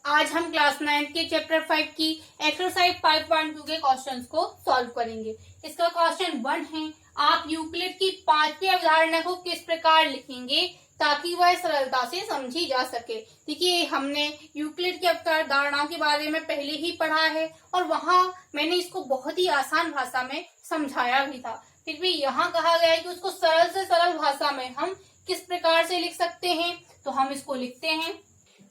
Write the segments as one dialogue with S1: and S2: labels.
S1: आज हम क्लास 9 के चैप्टर 5 की एक्सरसाइज 5.2 के क्वेश्चंस को सॉल्व करेंगे। इसका क्वेश्चन 1 है, आप यूक्लिड की पांचवी अवधारणा को किस प्रकार लिखेंगे ताकि वह सरलता से समझी जा सके। देखिए, हमने यूक्लिड की अवधारणाओं के बारे में पहले ही पढ़ा है और वहां मैंने इसको बहुत ही आसान भाषा में समझाया भी था। फिर भी यहाँ कहा गया है कि उसको सरल से सरल भाषा में हम किस प्रकार से लिख सकते हैं, तो हम इसको लिखते हैं।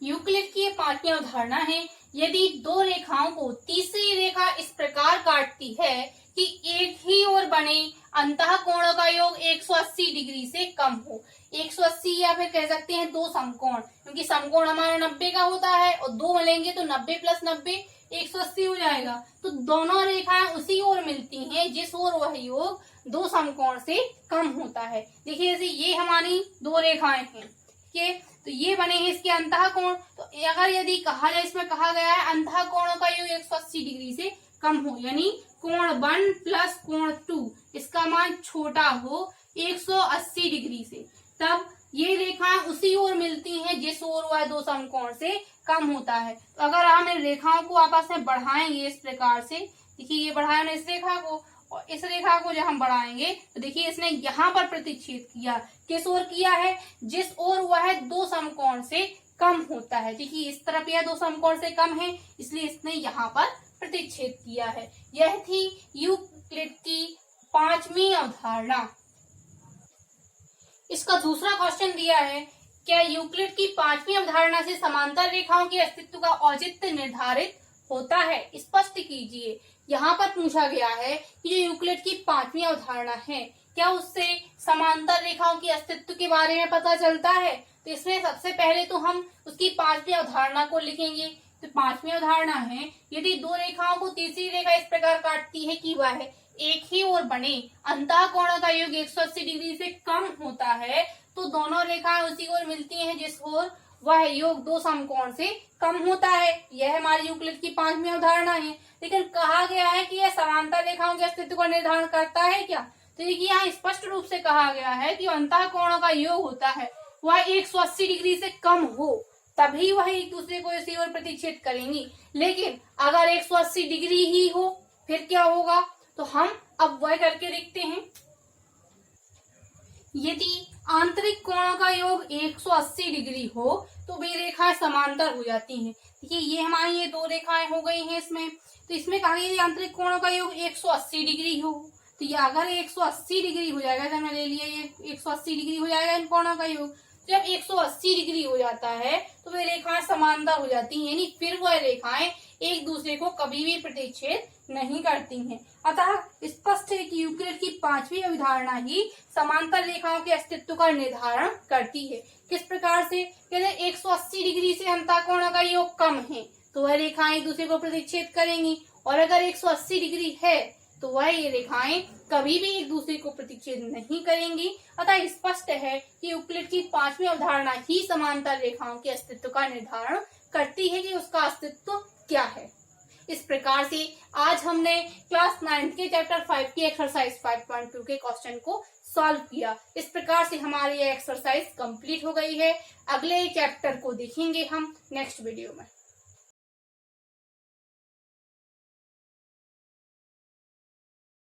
S1: यूक्लिड की पांचवी अवधारणा है, यदि दो रेखाओं को तीसरी रेखा इस प्रकार काटती है कि एक ही ओर बने अंतः कोणों का योग 180 डिग्री से कम हो। 180 या फिर कह सकते हैं दो समकोण, क्योंकि समकोण हमारा 90 का होता है और दो मिलेंगे तो 90 प्लस 90 180 हो जाएगा। तो दोनों रेखाएं उसी ओर मिलती हैं जिस ओर वह योग दो समकोण से कम होता है। देखिए, जैसे ये हमारी दो रेखाएं हैं, ठीक है, तो ये बने हैं इसके अंतः कोण। तो अगर यदि कहा जाए, इसमें कहा गया है अंतः कोणों का योग 180 डिग्री से कम हो, यानी कोण 1 प्लस कोण 2 इसका मान छोटा हो 180 डिग्री से, तब ये रेखाएं उसी ओर मिलती हैं जिस ओर वह दो समकोण से कम होता है। तो अगर हम इन रेखाओं को आपस में बढ़ाएंगे इस प्रकार से, देखिए ये बढ़ाया ना इस रेखा को, और इस रेखा को जब हम बढ़ाएंगे तो देखिए इसने यहाँ पर प्रतिच्छेद किया। किस ओर किया है? जिस ओर वह दो समकोण से कम होता है। देखिए इस तरफ यह दो समकोण से कम है, इसलिए इसने यहाँ पर प्रतिच्छेद किया है। यह थी यूक्लिड की पांचवी अवधारणा। इसका दूसरा क्वेश्चन दिया है, क्या यूक्लिड की पांचवी अवधारणा से समांतर रेखाओं के अस्तित्व का औचित्य निर्धारित होता है? स्पष्ट कीजिए। यहाँ पर पूछा गया है कि जो यूक्लिड की पांचवी अवधारणा है, क्या उससे समांतर रेखाओं के अस्तित्व के बारे में पता चलता है? तो इसमें सबसे पहले तो हम उसकी पांचवी अवधारणा को लिखेंगे। तो पांचवी अवधारणा है, यदि दो रेखाओं को तीसरी रेखा इस प्रकार काटती है कि वह एक ही ओर बने अंतः कोणों का योग 180 डिग्री से कम होता है, तो दोनों रेखाएं उसी ओर मिलती हैं जिस ओर वह योग दो समकोण से कम होता है। यह हमारी यूक्लिड की पांचवी अवधारणा है। लेकिन कहा गया है कि यह समांतर रेखाओं के अस्तित्व को निर्धारण करता है क्या? तो देखिए यहाँ स्पष्ट रूप से कहा गया है कि अंतः कोणों का योग होता है वह 180 डिग्री से कम हो, तभी वह एक दूसरे को इसी ओर प्रतिच्छेद करेंगी। लेकिन अगर 180 डिग्री ही हो फिर क्या होगा? तो हम अब वह करके देखते हैं। यदि आंतरिक कोणों का योग 180 डिग्री हो तो वे रेखाएं समांतर हो जाती हैं। देखिए ये हमारी ये दो रेखाएं हो गई हैं इसमें। तो इसमें कहा गया आंतरिक कोणों का योग 180 डिग्री हो, तो ये अगर 180 डिग्री हो जाएगा, जब मैंने ले लिया ये 180 डिग्री हो जाएगा इन कोणों का योग। जब 180 डिग्री हो जाता है तो वे रेखाएं समांतर हो जाती हैं, यानी फिर वह रेखाएं एक दूसरे को कभी भी प्रतिच्छेद नहीं करती हैं। अतः स्पष्ट है कि यूक्लिड की पांचवी अवधारणा ही समांतर रेखाओं के अस्तित्व का निर्धारण करती है। किस प्रकार से? कहते 180 डिग्री से अंतः कोणों का योग कम है तो वह रेखाएं एक दूसरे को प्रतिच्छेद करेंगी, और अगर 180 डिग्री है तो वह ये रेखाएं कभी भी एक दूसरे को प्रतिच्छेद नहीं करेंगी। अतः स्पष्ट है कि यूक्लिड की पांचवी अवधारणा ही समांतर रेखाओं के अस्तित्व का निर्धारण करती है कि उसका अस्तित्व क्या है। इस प्रकार से आज हमने क्लास 9 के चैप्टर 5 की एक्सरसाइज 5.2 के क्वेश्चन को सॉल्व किया। इस प्रकार से हमारी ये एक्सरसाइज कंप्लीट हो गई है। अगले चैप्टर को देखेंगे हम नेक्स्ट वीडियो में।